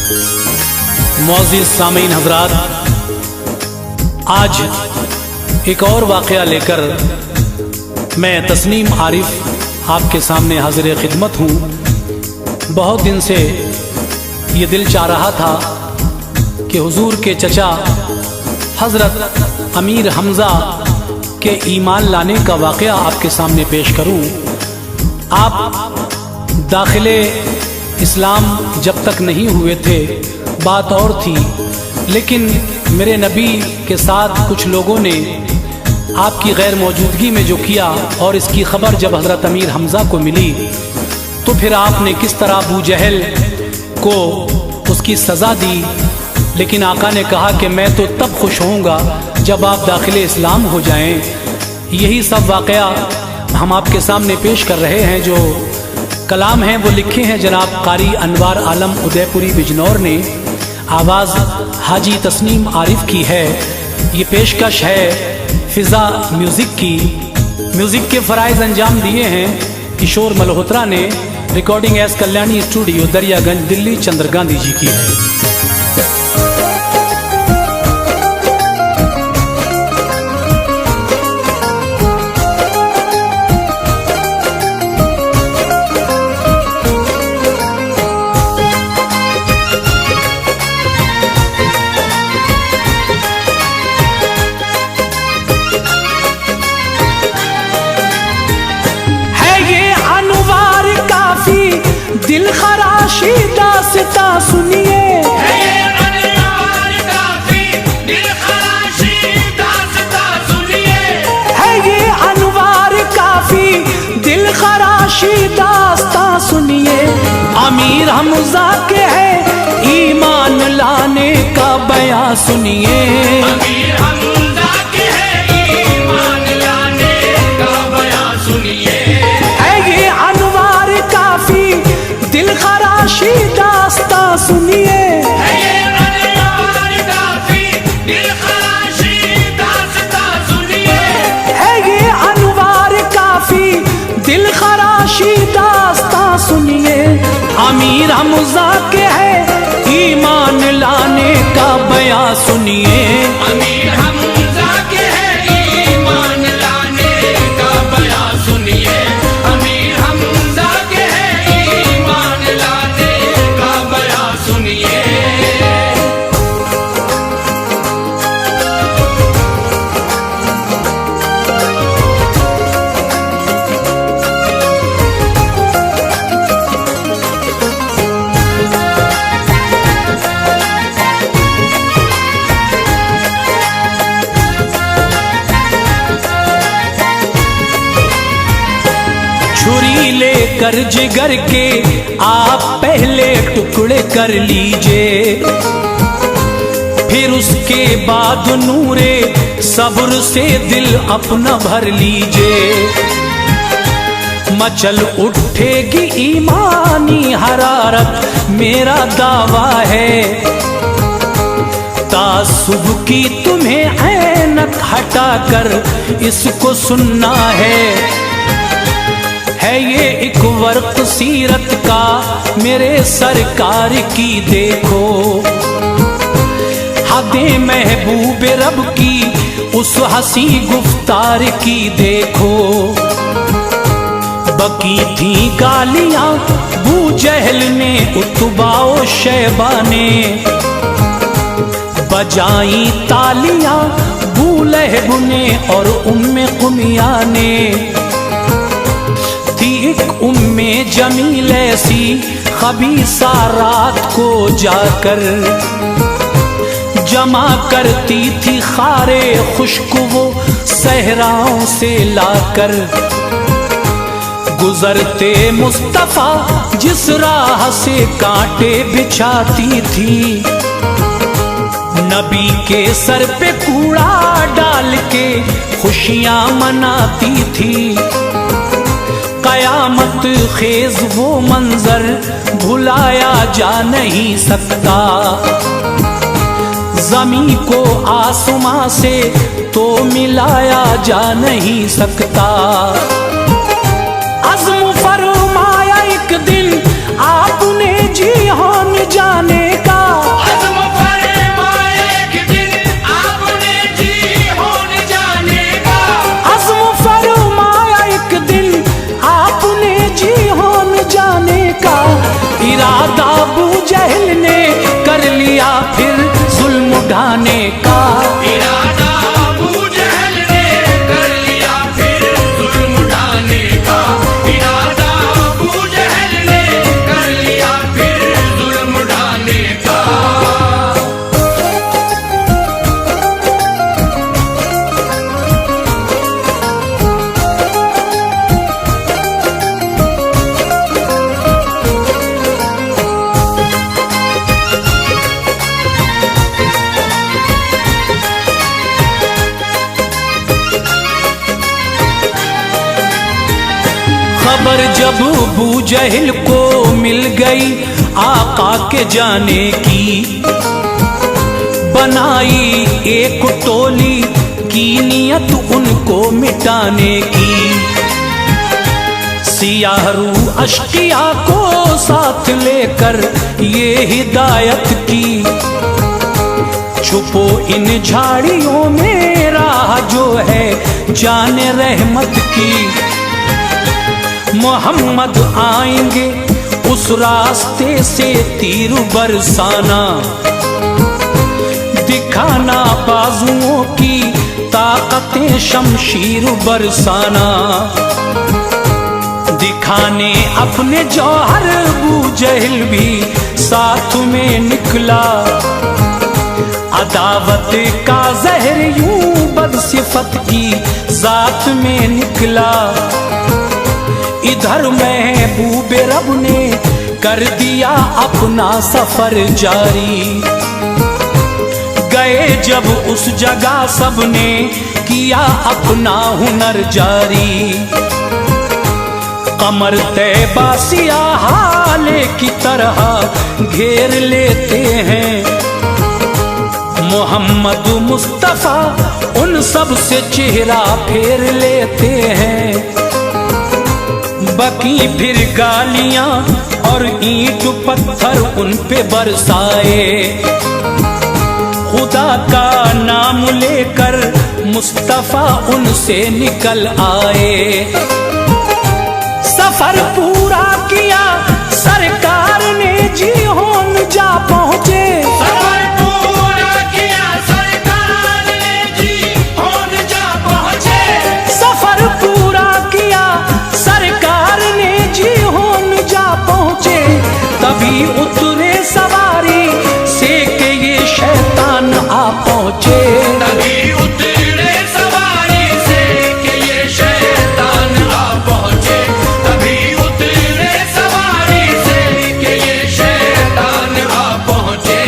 मुअज़्ज़िज़ सामीन हज़रात, आज एक और वाक़या लेकर मैं तस्नीम आरिफ आपके सामने हाज़िर खिदमत हूँ। बहुत दिन से ये दिल चाह रहा था कि हुजूर के चचा हज़रत अमीर हमज़ा के ईमान लाने का वाक़या आपके सामने पेश करूँ। आप दाखिले इस्लाम जब तक नहीं हुए थे बात और थी, लेकिन मेरे नबी के साथ कुछ लोगों ने आपकी गैर मौजूदगी में जो किया और इसकी खबर जब हज़रत अमीर हमज़ा को मिली तो फिर आपने किस तरह अबू जहल को उसकी सज़ा दी। लेकिन आका ने कहा कि मैं तो तब खुश होऊंगा जब आप दाखिले इस्लाम हो जाएं। यही सब वाक़या हम आपके सामने पेश कर रहे हैं। जो कलाम हैं वो लिखे हैं जनाब कारी अनवार आलम उदयपुरी बिजनौर ने, आवाज़ हाजी तस्नीम आरिफ की है। ये पेशकश है फिज़ा म्यूज़िक की। म्यूज़िक के फ़राइज़ अंजाम दिए हैं किशोर मल्होत्रा ने। Recording S Kalyani studio Daryaganj Delhi Chandra Gandhi ji की है। दिल खराशी दास्ता सुनिए, है ये अनवार काफी दिल खराशी दास्ता सुनिए। अमीर हमज़ा के है ईमान लाने का बयां सुनिए, अमीर हमज़ा के है ईमान लाने का बयां सुनिए। दिल खराशी दास्ता सुनिए, दिल खराशी दास्ता सुनिए, है ये अनवार काफी दिल खराशी दास्ता सुनिए। अमीर हमज़ा के है ईमान लाने का बयां सुनिए, अमीर हमज़ा के है ईमान लाने का बयां सुनिए, अमीर हमज़ा के छुरी लेकर जिगर के आप पहले टुकड़े कर लीजिए, फिर उसके बाद नूरे सब्र से दिल अपना भर लीजिए। मचल उठेगी ईमानी हरारत मेरा दावा है, तासुब की तुम्हें ऐनक हटाकर इसको सुनना है ये एक वर्क सीरत का मेरे सरकार की देखो, हदें महबूब रब की उस हसी गुफ्तार की देखो। बकी थी गालियां बू जहल ने उतबाओ शैबा ने, बजाई तालियां बू लहब ने और उम्मे कुमिया ने। एक उम्मे जमील ऐसी खबीसा रात को जाकर जमा करती थी खारे खुश्क वो सहराओं से लाकर। गुजरते मुस्तफा जिस राह से कांटे बिछाती थी, नबी के सर पे कूड़ा डाल के खुशियां मनाती थी। कयामत खेज वो मंजर भुलाया जा नहीं सकता, ज़मीं को आसमां से तो मिलाया जा नहीं सकता। अज़्म फरमाया एक दिन आपने जी हाँ जाने का, लिया फिर जुल्म उठाने का। इरादा अबू जहल ने कर लिया फिर जुल्म उठाने का। इरादा अबू जहल ने कर लिया फिर जुल्म उठाने का। खबर जब अबू जहल को मिल गई आका के जाने की, बनाई एक टोली की नियत उनको मिटाने की। सियाहरू अश्किया को साथ लेकर ये हिदायत की, छुपो इन झाड़ियों में राह जो है जाने रहमत की। मोहम्मद आएंगे उस रास्ते से तीर बरसाना, दिखाना बाजुओं की ताकतें शमशीर बरसाना। दिखाने अपने जौहर अबू जहल भी साथ में निकला। अदावत का जहर यूं बदसिफत की जात में निकला। इधर महबूब रब ने कर दिया अपना सफर जारी। गए जब उस जगह सबने किया अपना हुनर जारी। कमर तैबा सियाह हाले की तरह घेर लेते हैं। मोहम्मद मुस्तफा उन सब से चेहरा फेर लेते हैं। बकी फिर गालियां और ईंट पत्थर उन पे बरसाए। खुदा का नाम लेकर मुस्तफा उनसे निकल आए। सफर पूरा किया सरकार ने जी होन जा पहुंचे। सफर पूरा किया सरकार ने जी होन जा पहुंचे। सफर पूरा किया सरकार ने जी होन जा पहुंचे। तभी उतरे सवारी से के ये शैतान आ पहुंचे। तभी उतरे सवारी से कि ये शैतान आ पहुंचे। तभी उतरे सवारी से कि ये शैतान आ पहुंचे।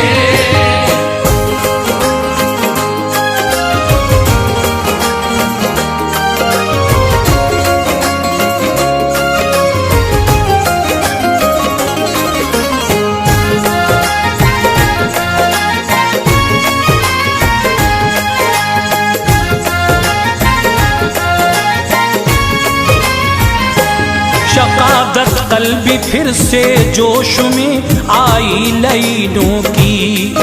शकादत कल्बी फिर से जोश में आई लईनों की।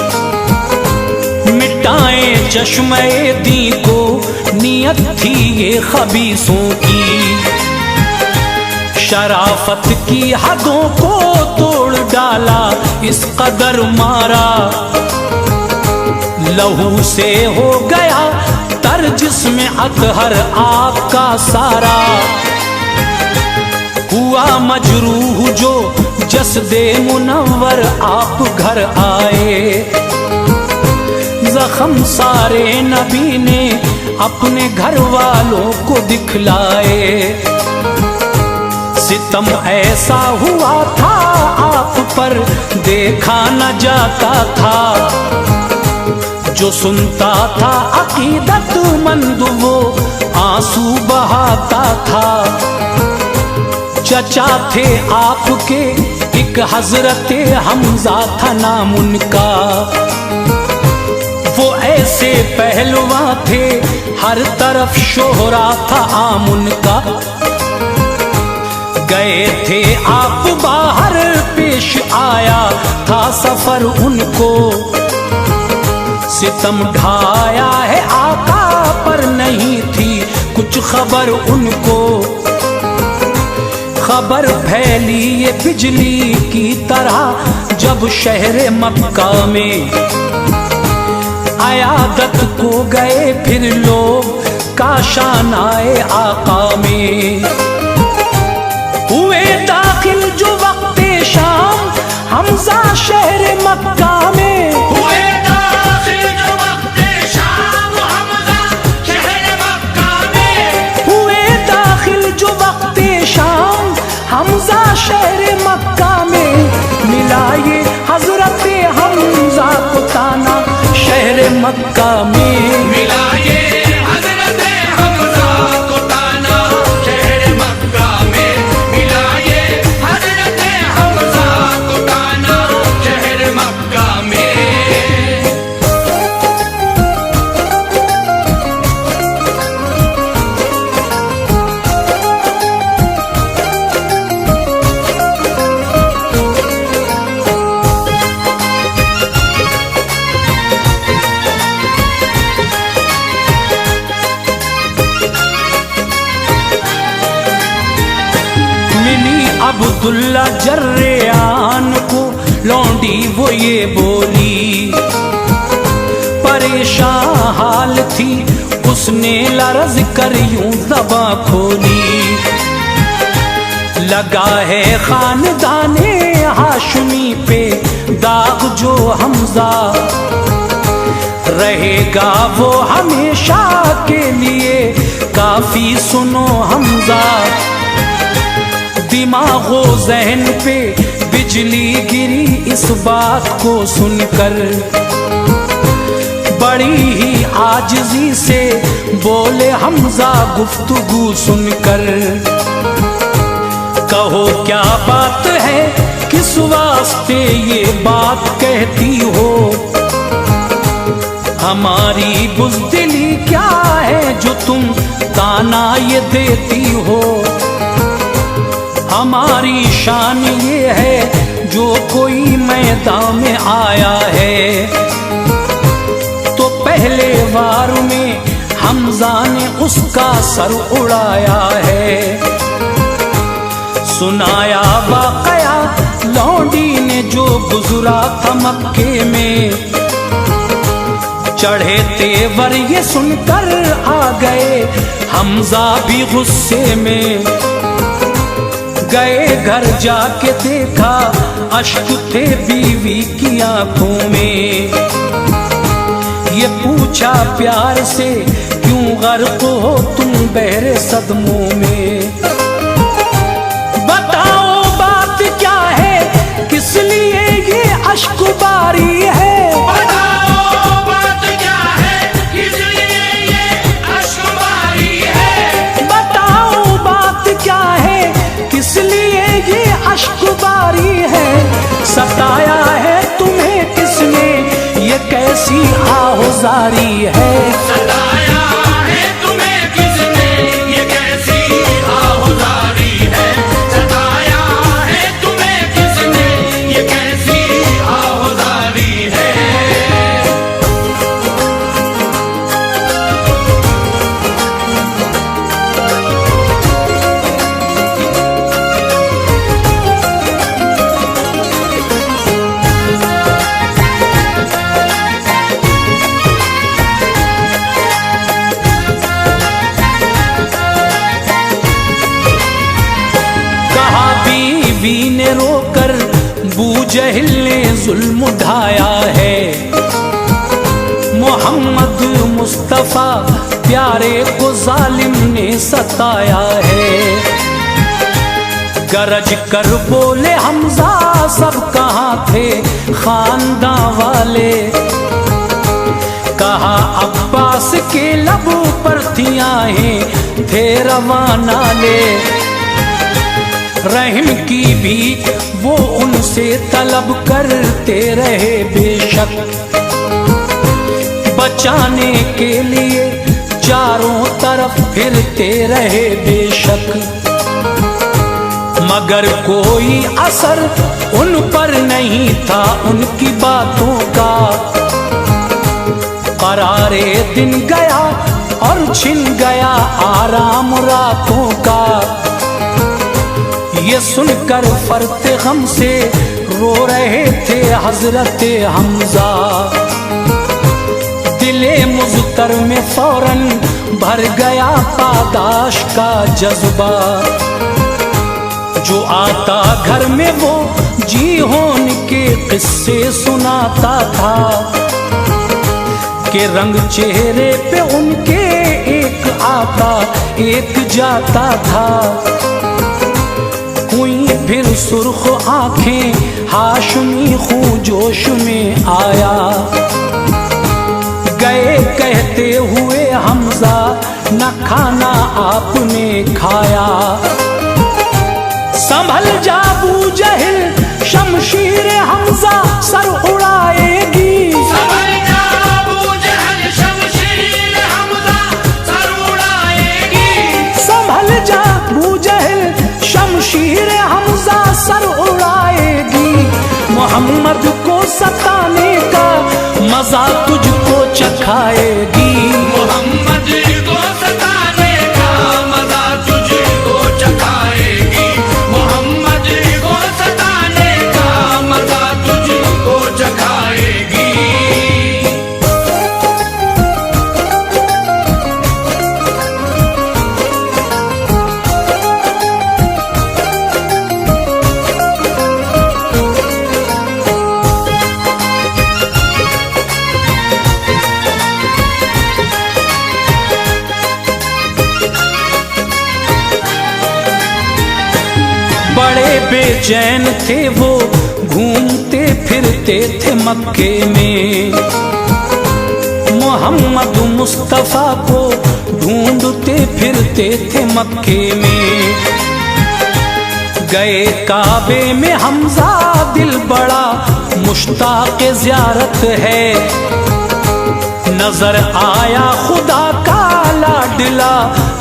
मिटाए चश्मे दी को नियत थी ये खबीसों की। शराफत की हदों को तोड़ डाला इस कदर मारा। लहू से हो गया तर जिस्म अतहर आपका सारा। हुआ मजरूह जो जसदे मुनव्वर आप घर आए। जख्म सारे नबी ने अपने घर वालों को दिखलाए। सितम ऐसा हुआ था आप पर देखा न जाता था। जो सुनता था अकीदतमंद वो आंसू बहाता था। चचा थे आपके एक हजरते हमजा था नाम उनका। वो ऐसे पहलवान थे हर तरफ शोहरा था आम उनका। गए थे आप बाहर पेश आया था सफर उनको। सितम ढाया है आका पर नहीं थी कुछ खबर उनको। खबर फैली ये बिजली की तरह जब शहर मक्का में अयादत को गए फिर लोग काशानाए आका में। हुए दाखिल जो वक्ते शाम हमजा शहर मक्का में। हुए दाखिल जो वक्ते शाम हमजा शहर मक्का में। हुए दाखिल जो वक्ते शाम हमजा शहर मक्का में। मिला ये हजरत हमजा को ताना शहर मक्का में। मिला ये हजरत हमजा को ताना शहर मक्का में। मिला ये हजरत हमजा को ताना शहर मक्का में। मिली अब्दुल्ला जर्रेआन को लौंडी वो ये बोली। परेशान हाल थी उसने लरज कर यूं ज़बां खोली। लगा है खानदाने हाशमी पे दाग जो हमजा। रहेगा वो हमेशा के लिए काफी सुनो हमजा। दिमागो जहन पे बिजली गिरी इस बात को सुनकर। बड़ी ही आजिज़ी से बोले हमजा गुफ्तगू सुनकर। कहो क्या बात है किस वास्ते ये बात कहती हो। हमारी बुज़दिली क्या है जो तुम ताना ये देती हो। हमारी शान ये है जो कोई मैदान में आया है तो पहले वार में हमजा ने उसका सर उड़ाया है। सुनाया वाकया लौंडी ने जो गुजरा था मक्के में। चढ़े तेवर ये सुनकर आ गए हमजा भी गुस्से में। गए घर जाके देखा अश्क थे बीवी की आंखों में। ये पूछा प्यार से क्यों गर्क हो तुम बहरे सदमों में। बताओ बात क्या है किस लिए ये अश्क बारी है। बताओ बात क्या है किस लिए ये अश्क बारी है। बताओ बात क्या है किस लिए ये अश्क बारी है। सताया है तुम्हें किसने ये कैसी आहुजारी है। सताया है तुम्हें किसने ये कैसी आहुजारी है। सताया है तुम्हें किसने ये कैसी आहुजारी है। कहा बीवी ने रोकर बूजहल ने जुल्म उठाया है। मोहम्मद मुस्तफा प्यारे को जालिम ने सताया है। गरज कर बोले हमजा सब कहाँ थे खानदान वाले। कहा अब्बास के लब पर थी आहें थे रवाना ले। रहम की भी वो उनसे तलब करते रहे बेशक। बचाने के लिए चारों तरफ फिरते रहे बेशक। मगर कोई असर उन पर नहीं था उनकी बातों का। करारे दिन गया और छिन गया आराम रातों का। ये सुनकर फरते गम से रो रहे थे हजरत हमजा। दिले मुज़तर में फौरन भर गया पादाश का जज्बा। जो आता घर में वो जी होन के किस्से सुनाता था कि रंग चेहरे पे उनके एक आता एक जाता था। हुई फिर सुर्ख आंखें हाशमी खूं जोश में आया। गए कहते हुए हमजा न खाना आपने खाया। संभल जा अबू जहल शमशीर हमजा सर उड़ाएगी। संभल जा अबू जहल शमशीर हमजा सर उड़ाएगी। संभल जा अबू जहल शमशीर हमजा सर उड़ाएगी। मोहम्मद को सताने का मजा तुझको चखाएगी। मोहम्मद को सताने का मजा तुझको चखाएगी। मोहम्मद को सताने का मजा तुझको चखाएगी। बड़े बेचैन थे वो घूमते फिरते थे मक्के में। मोहम्मद मुस्तफा को ढूंढते फिरते थे मक्के में। गए काबे में हमजा दिल बड़ा मुश्ताक ज़ियारत है। नजर आया खुदा का लाडला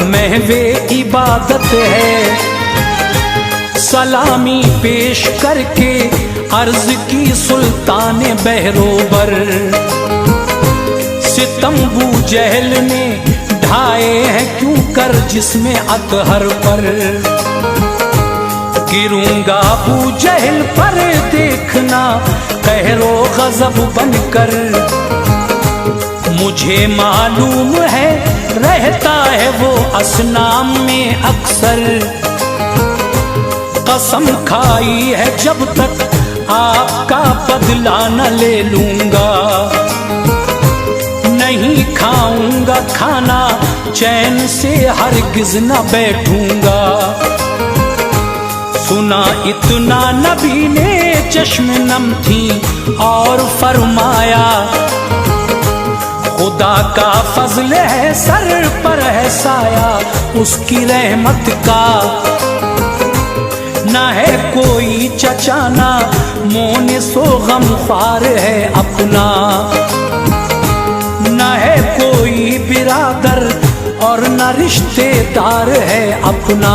महवे इबादत है। सलामी पेश करके अर्ज की सुल्तान बहरोबर। सितम बू जहल ने ढाए हैं क्यों कर जिसमें अतहर पर। गिरूंगा बू जहल पर देखना कहरो गजब बनकर। मुझे मालूम है रहता है वो असनाम में अक्सर। कसम खाई है जब तक आपका बदला न ले लूंगा। नहीं खाऊंगा खाना चैन से हरगिज न बैठूंगा। सुना इतना नबी ने चश्म नम थी और फरमाया खुदा का फजल है सर पर है साया उसकी रहमत का। ना है कोई चचाना मोने सो गमख्वार है अपना। ना है कोई बिरादर और न रिश्तेदार है अपना।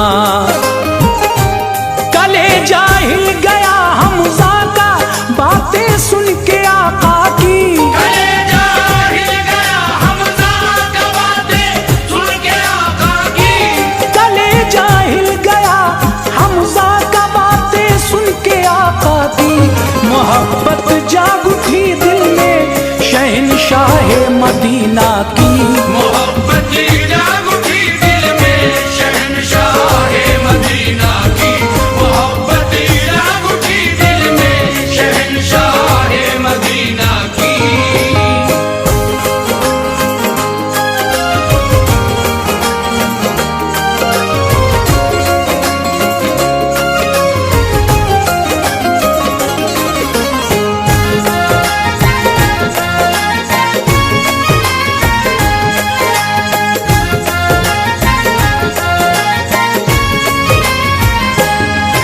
कले जाहिल गया हमजा का बातें सुन के आका की। कले जाहिल गया हमजा का बातें सुन के आका की। कले जाहिल गया हमजा का बातें सुन के आका की। मोहब्बत जाग उठी दिल में शहंशाह मदीना की। मोहब्बत जाग उठी दिल में शहंशाह मदीना की। मोहब्बत जाग उठी दिल में शहंशाह मदीना की।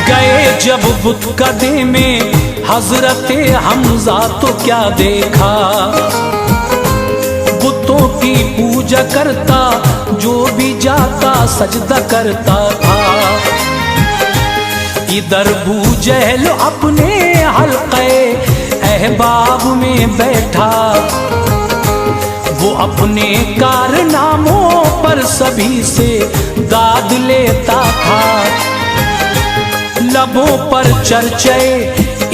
गए जब बुतकदे में हजरते हमजा तो क्या देखा। बुतों की पूजा करता जो भी जाता सजदा करता था। इधर बू जहल अपने हल्के अहबाब में बैठा। वो अपने कारनामों पर सभी से दाद लेता था। लबों पर चर्चे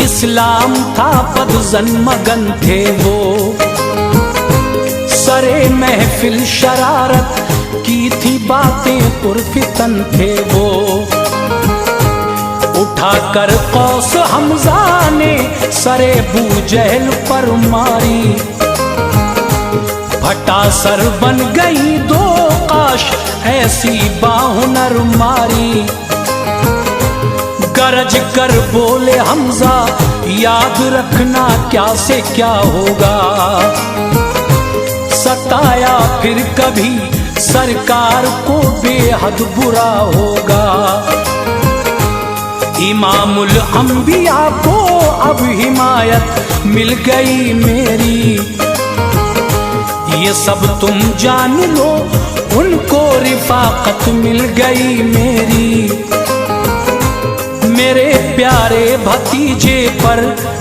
इस्लाम था बदज़न मगन थे वो, सरे महफिल शरारत की थी बातें पुरफितन थे वो। उठाकर कौस हमजा ने सरे बूजहल पर मारी, फटा सर बन गई दो काश ऐसी बाहुनर मारी। गरज कर बोले हमजा याद रखना क्या से क्या होगा, सताया फिर कभी सरकार को बेहद बुरा होगा। इमामुल अंबिया को अब हिमायत मिल गई मेरी, ये सब तुम जान लो उनको रिफाकत मिल गई मेरी। मेरे प्यारे भतीजे पर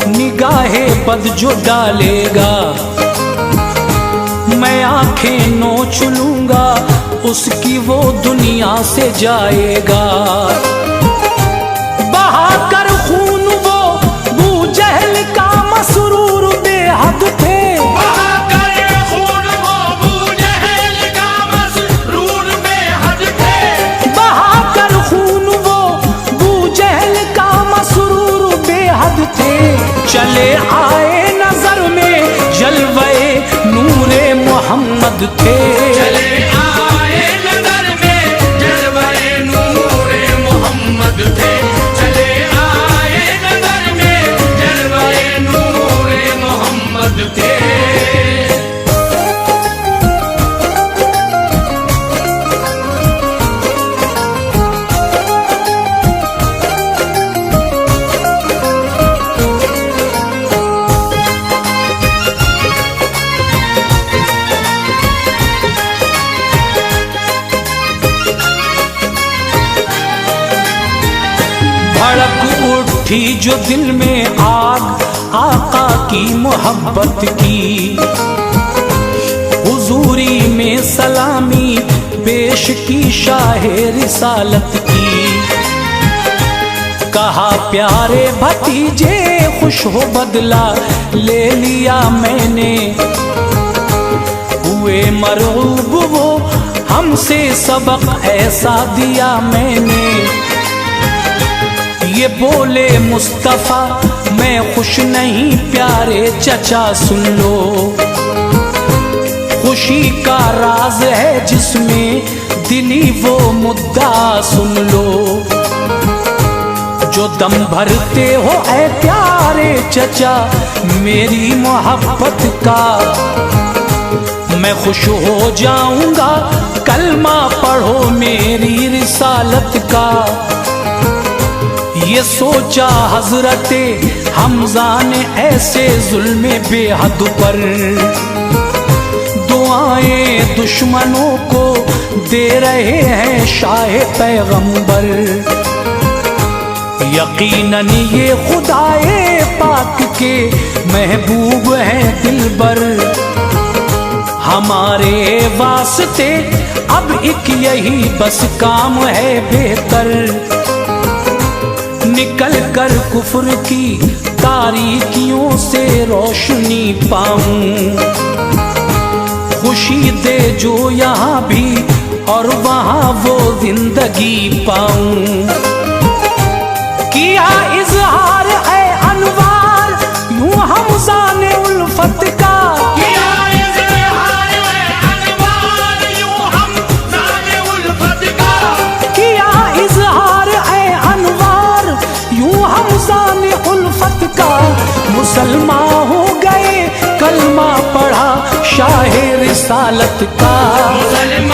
निगाहे बद जो डालेगा, मैं आंखें नोच लूंगा उसकी वो दुनिया से जाएगा। बहाकर खून वो बूजहल का मसरूर बेहद थे, बहाकर खून वो बूजहल का मसरूर बेहद थे, बहाकर खून वो बूजहल का मसरूर बेहद थे। चले आए नजर में जलवे नूरे मोहम्मद थे, चले आए नजर में जलवे नूरे मोहम्मद थे, चले आए नजर में जलवे नूरे मोहम्मद थे। भड़क उठी जो दिल में आग आका की मोहब्बत की, हुजूरी में सलामी पेश की शाहे रिसालत की। कहा प्यारे भतीजे खुश हो बदला ले लिया मैंने, हुए मरऊब वो हमसे सबक ऐसा दिया मैंने। ये बोले मुस्तफा मैं खुश नहीं प्यारे चचा सुन लो, खुशी का राज है जिसमें दिली वो मुद्दा सुन लो। जो दम भरते हो ऐ प्यारे चचा मेरी मोहब्बत का, मैं खुश हो जाऊंगा कलमा पढ़ो मेरी रिसालत का। ये सोचा हजरते हमजा ने ऐसे जुल्मे बेहद पर, दुआएं दुश्मनों को दे रहे हैं शाहे पैगंबर। यकीनन ये खुदाए पाक के महबूब हैं दिलबर, हमारे वास्ते अब एक यही बस काम है बेहतर। निकल कर कुफ्र की तारीकियों से रोशनी पाऊं, खुशी दे जो यहाँ भी और वहाँ वो जिंदगी पाऊं। किया इजहार है अनवार यूं हमजा ने उल्फत का, किया इज़हार है अनवार यूं हमजा ने उल्फत का, किया इजहार है अनवार यूं हमजा ने उल्फत का। मुसलमान हो गए कलमा पढ़ा शाहे रिसालत का, मुसलमान